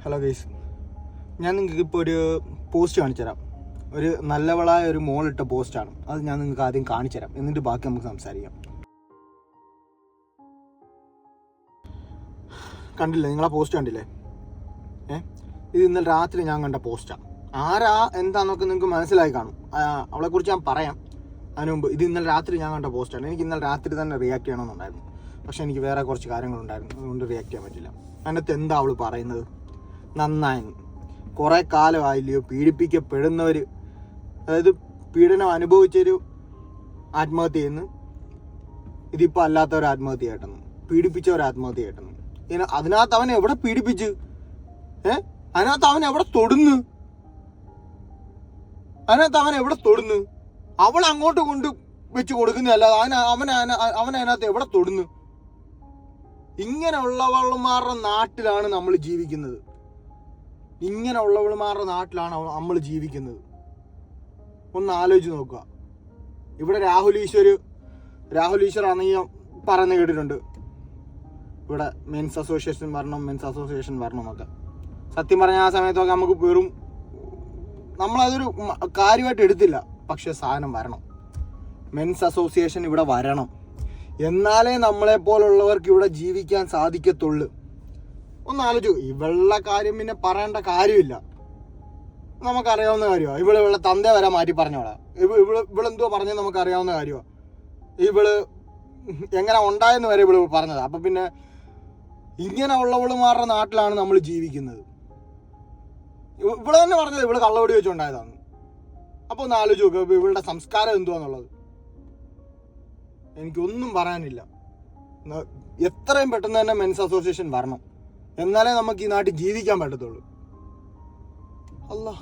Hello guys, ഞാൻ നിങ്ങൾക്ക് ഇപ്പോൾ ഒരു പോസ്റ്റ് കാണിച്ചു തരാം. ഒരു നല്ലവളായ ഒരു മോളിട്ട പോസ്റ്റാണ്. അത് ഞാൻ നിങ്ങൾക്ക് ആദ്യം കാണിച്ചു തരാം, എന്നിട്ട് ബാക്കി നമുക്ക് സംസാരിക്കാം. കണ്ടില്ലേ, നിങ്ങളാ പോസ്റ്റ് കണ്ടില്ലേ? ഇത് ഇന്നലെ രാത്രി ഞാൻ കണ്ട പോസ്റ്റാണ്. ആരാ എന്താണെന്നൊക്കെ നിങ്ങൾക്ക് മനസ്സിലായി കാണും. അവളെക്കുറിച്ച് ഞാൻ പറയാം. അതിന് മുമ്പ് ഇത് ഇന്നലെ രാത്രി ഞാൻ കണ്ട പോസ്റ്റാണ്. എനിക്ക് ഇന്നലെ രാത്രി തന്നെ റിയാക്ട് ചെയ്യണമെന്നുണ്ടായിരുന്നു, പക്ഷെ എനിക്ക് വേറെ കുറച്ച് കാര്യങ്ങളുണ്ടായിരുന്നു, അതുകൊണ്ട് റിയാക്ട് ചെയ്യാൻ പറ്റില്ല. അതിനകത്ത് എന്താ അവൾ പറയുന്നത്? നന്നായി കുറേ കാലമായില്ലയോ പീഡിപ്പിക്കപ്പെടുന്നവർ, അതായത് പീഡനം അനുഭവിച്ചൊരു ആത്മഹത്യ ചെയ്യുന്നു, ഇതിപ്പോൾ അല്ലാത്തവർ ആത്മഹത്യ കേട്ടെന്നു, പീഡിപ്പിച്ചവർ ആത്മഹത്യ കേട്ടെന്നു. അതിനകത്ത് അവൻ എവിടെ പീഡിപ്പിച്ച്? അതിനകത്ത് അവൻ എവിടെ തൊടുന്നു? അവൾ അങ്ങോട്ട് കൊണ്ട് വെച്ച് കൊടുക്കുന്നതല്ല, അവൻ അതിനകത്ത് എവിടെ തൊടുന്നു? ഇങ്ങനെയുള്ളവളുമാരുടെ നാട്ടിലാണ് നമ്മൾ ജീവിക്കുന്നത്. ഒന്ന് ആലോചിച്ച് നോക്കുക. ഇവിടെ രാഹുൽ ഈശ്വർ ആണെങ്കിൽ പറയുന്നത് കേട്ടിട്ടുണ്ട്, ഇവിടെ മെൻസ് അസോസിയേഷൻ വരണം എന്നൊക്കെ. സത്യം പറഞ്ഞ ആ സമയത്തൊക്കെ നമുക്ക് വെറും നമ്മളതൊരു കാര്യമായിട്ട് എടുത്തില്ല. പക്ഷെ സാധനം വരണം, മെൻസ് അസോസിയേഷൻ ഇവിടെ വരണം, എന്നാലേ നമ്മളെപ്പോലുള്ളവർക്ക് ഇവിടെ ജീവിക്കാൻ സാധിക്കത്തുള്ളൂ. ഒന്ന് ആലോചിച്ചു. ഇവളുടെ കാര്യം പിന്നെ പറയേണ്ട കാര്യമില്ല, നമുക്കറിയാവുന്ന കാര്യമാണ്. ഇവളെ തന്ത വരെ മാറ്റി പറഞ്ഞോളാ. ഇവളെന്തോ പറഞ്ഞത് നമുക്കറിയാവുന്ന കാര്യമാണ്. ഇവള് എങ്ങനെ ഉണ്ടായെന്ന് വരെ ഇവള് പറഞ്ഞത്. അപ്പം പിന്നെ ഇങ്ങനെ ഉള്ളവളുമാരുടെ നാട്ടിലാണ് നമ്മൾ ജീവിക്കുന്നത്. ഇവള് തന്നെ പറഞ്ഞത് ഇവള് കള്ളവടി വെച്ചുണ്ടായതാണ്. അപ്പോൾ ഒന്ന് ആലോചിച്ച് നോക്കുക, ഇവളുടെ സംസ്കാരം എന്തുവാന്നുള്ളത്. എനിക്കൊന്നും പറയാനില്ല. എത്രയും പെട്ടെന്ന് തന്നെ മെൻസ് അസോസിയേഷൻ വരണം, എന്നാലേ നമുക്ക് ഈ നാട്ടിൽ ജീവിക്കാൻ പറ്റത്തുള്ളൂ. അല്ലാ.